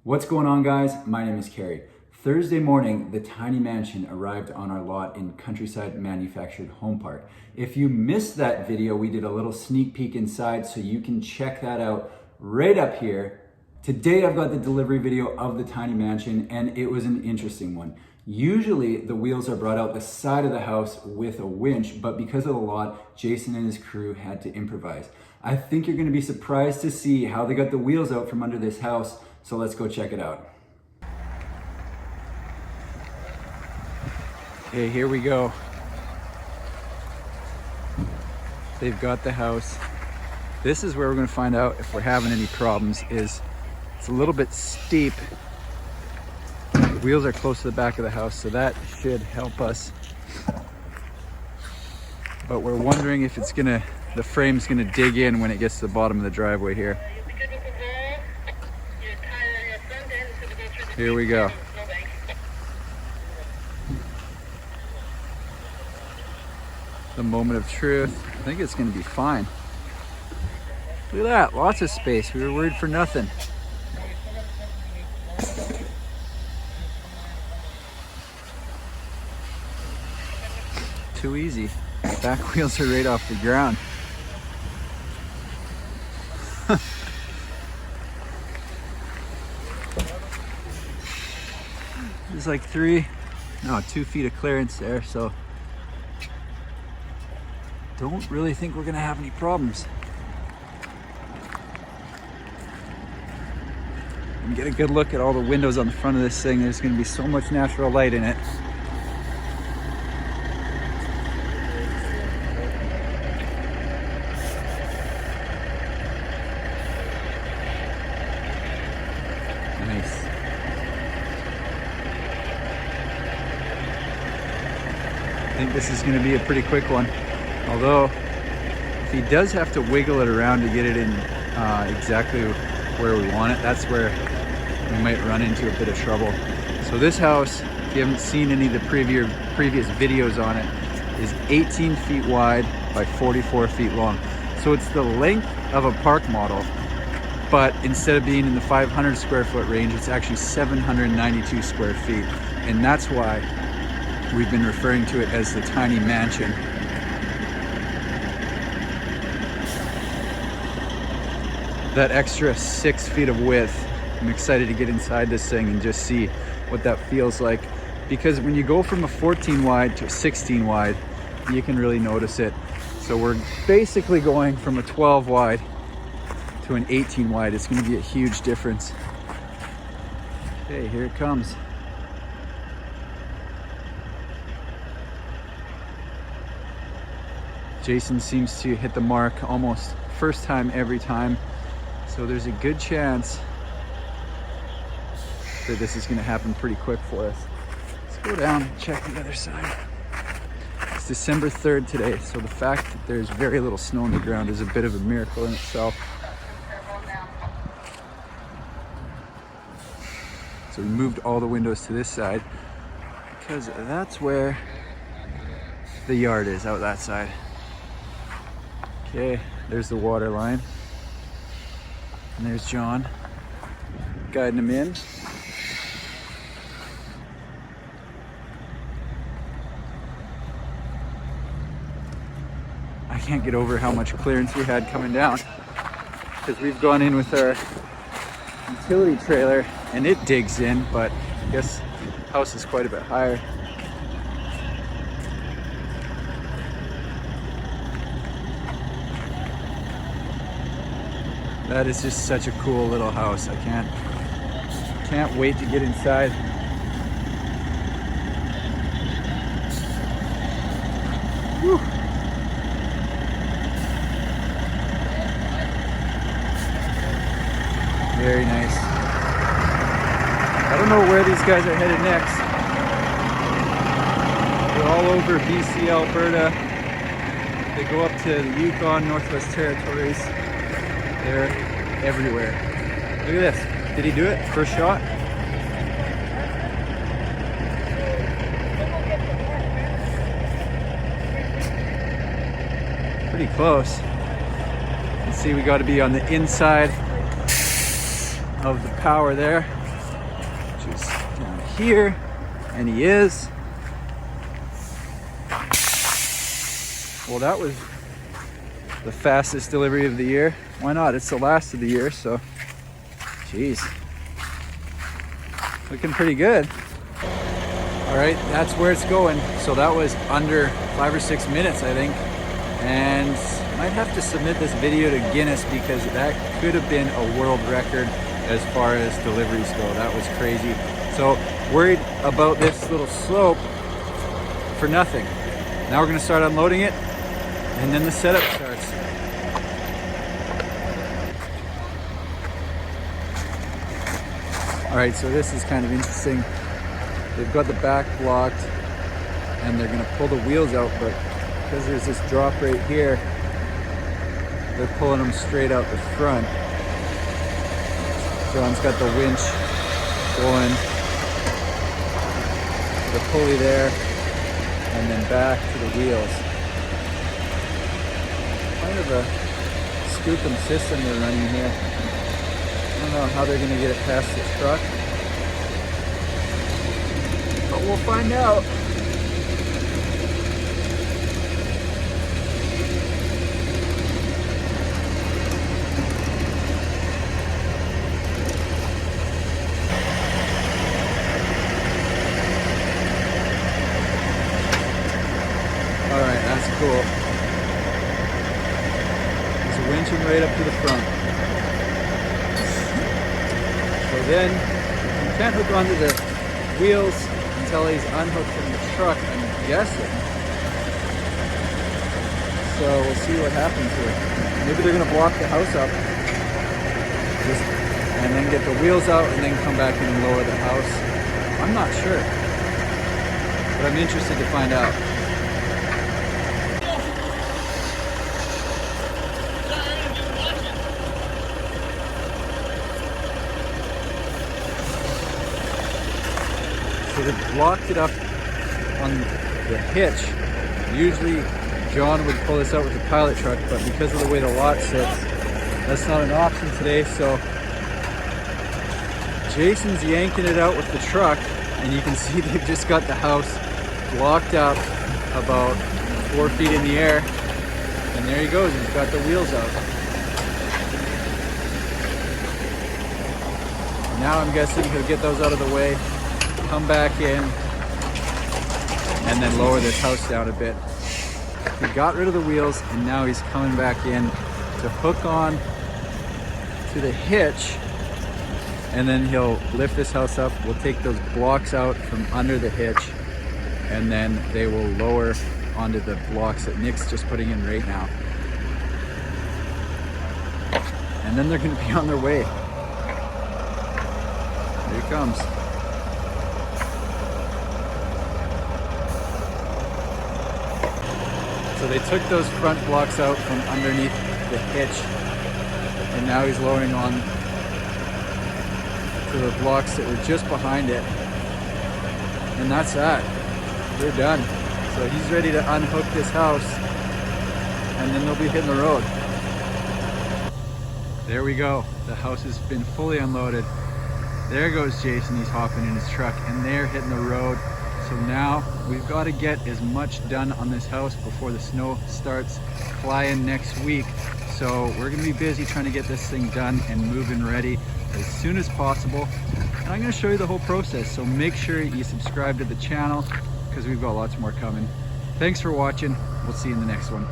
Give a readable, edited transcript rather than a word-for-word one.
What's going on, guys? My name is Carrie. Thursday morning, the tiny mansion arrived on our lot in Countryside Manufactured Home Park. If you missed that video, we did a little sneak peek inside, so you can check that out right up here. Today, I've got the delivery video of the tiny mansion, and it was an interesting one. Usually, the wheels are brought out the side of the house with a winch, but because of the lot, Jason and his crew had to improvise. I think you're gonna be surprised to see how they got the wheels out from under this house, so let's go check it out. Okay, here we go. They've got the house. This is where we're gonna find out if we're having any problems. It's a little bit steep. The wheels are close to the back of the house, so that should help us. But we're wondering if the frame's gonna dig in when it gets to the bottom of the driveway here. Here we go. The moment of truth. I think it's gonna be fine. Look at that, lots of space. We were worried for nothing. Too easy. Back wheels are right off the ground. There's like 2 feet of clearance there, so don't really think we're gonna have any problems. And get a good look at all the windows on the front of this thing. There's gonna be so much natural light in it. Nice. I think this is going to be a pretty quick one. Although, if he does have to wiggle it around to get it in exactly where we want it, that's where we might run into a bit of trouble. So this house, if you haven't seen any of the previous videos on it, is 18 feet wide by 44 feet long. So it's the length of a park model, but instead of being in the 500 square foot range, it's actually 792 square feet. And that's why we've been referring to it as the tiny mansion. That extra 6 feet of width, I'm excited to get inside this thing and just see what that feels like. Because when you go from a 14 wide to a 16 wide, you can really notice it. So we're basically going from a 12 wide to an 18 wide. It's going to be a huge difference. Okay, here it comes. Jason seems to hit the mark almost first time every time, so there's a good chance that this is going to happen pretty quick for us. Let's go down and check the other side. It's December 3rd today, so the fact that there's very little snow on the ground is a bit of a miracle in itself. So we moved all the windows to this side because that's where the yard is, out that side. Okay, there's the water line. And there's John guiding him in. I can't get over how much clearance we had coming down, because we've gone in with our utility trailer and it digs in, but I guess the house is quite a bit higher. That is just such a cool little house. I can't wait to get inside. Whew. Very nice. I don't know where these guys are headed next. They're all over BC, Alberta. They go up to the Yukon, Northwest Territories. They're everywhere. Look at this. Did he do it? First shot? Pretty close. You can see we got to be on the inside of the power there. which is down here, and he is. Well, that was the fastest delivery of the year. Why not? It's the last of the year, so geez, looking pretty good. All right, that's where it's going. So that was under 5 or 6 minutes, I think, and might have to submit this video to Guinness because that could have been a world record as far as deliveries go. That was crazy. So worried about this little slope for nothing. Now we're gonna start unloading it, and then the setup starts. All right, so this is kind of interesting. They've got the back blocked and they're gonna pull the wheels out, but because there's this drop right here, they're pulling them straight out the front. John's got the winch going, the pulley there, and then back to the wheels. Kind of a scoop-em system they're running here. I don't know how they're gonna get it past the truck, but we'll find out. All right, that's cool. It's winching right up to the front. So then, you can't hook onto the wheels until he's unhooked from the truck, I'm guessing. So we'll see what happens here. Maybe they're gonna block the house up, and then get the wheels out and then come back in and lower the house. I'm not sure, but I'm interested to find out. So they blocked it up on the hitch. Usually John would pull this out with the pilot truck, but because of the way the lot sits, that's not an option today. So Jason's yanking it out with the truck, and you can see they've just got the house blocked up about 4 feet in the air. And there he goes, he's got the wheels out. Now I'm guessing he'll get those out of the way, come back in, and then lower this house down a bit. He got rid of the wheels, and now he's coming back in to hook on to the hitch, and then he'll lift this house up. We'll take those blocks out from under the hitch, and then they will lower onto the blocks that Nick's just putting in right now. And then they're gonna be on their way. Here he comes. So they took those front blocks out from underneath the hitch, and now he's lowering on to the blocks that were just behind it. And that's that. They're done. So he's ready to unhook this house, and then they'll be hitting the road. There we go. The house has been fully unloaded. There goes Jason, he's hopping in his truck, and they're hitting the road. So now we've got to get as much done on this house before the snow starts flying next week. So we're gonna be busy trying to get this thing done and moving ready as soon as possible. And I'm gonna show you the whole process. So make sure you subscribe to the channel because we've got lots more coming. Thanks for watching. We'll see you in the next one.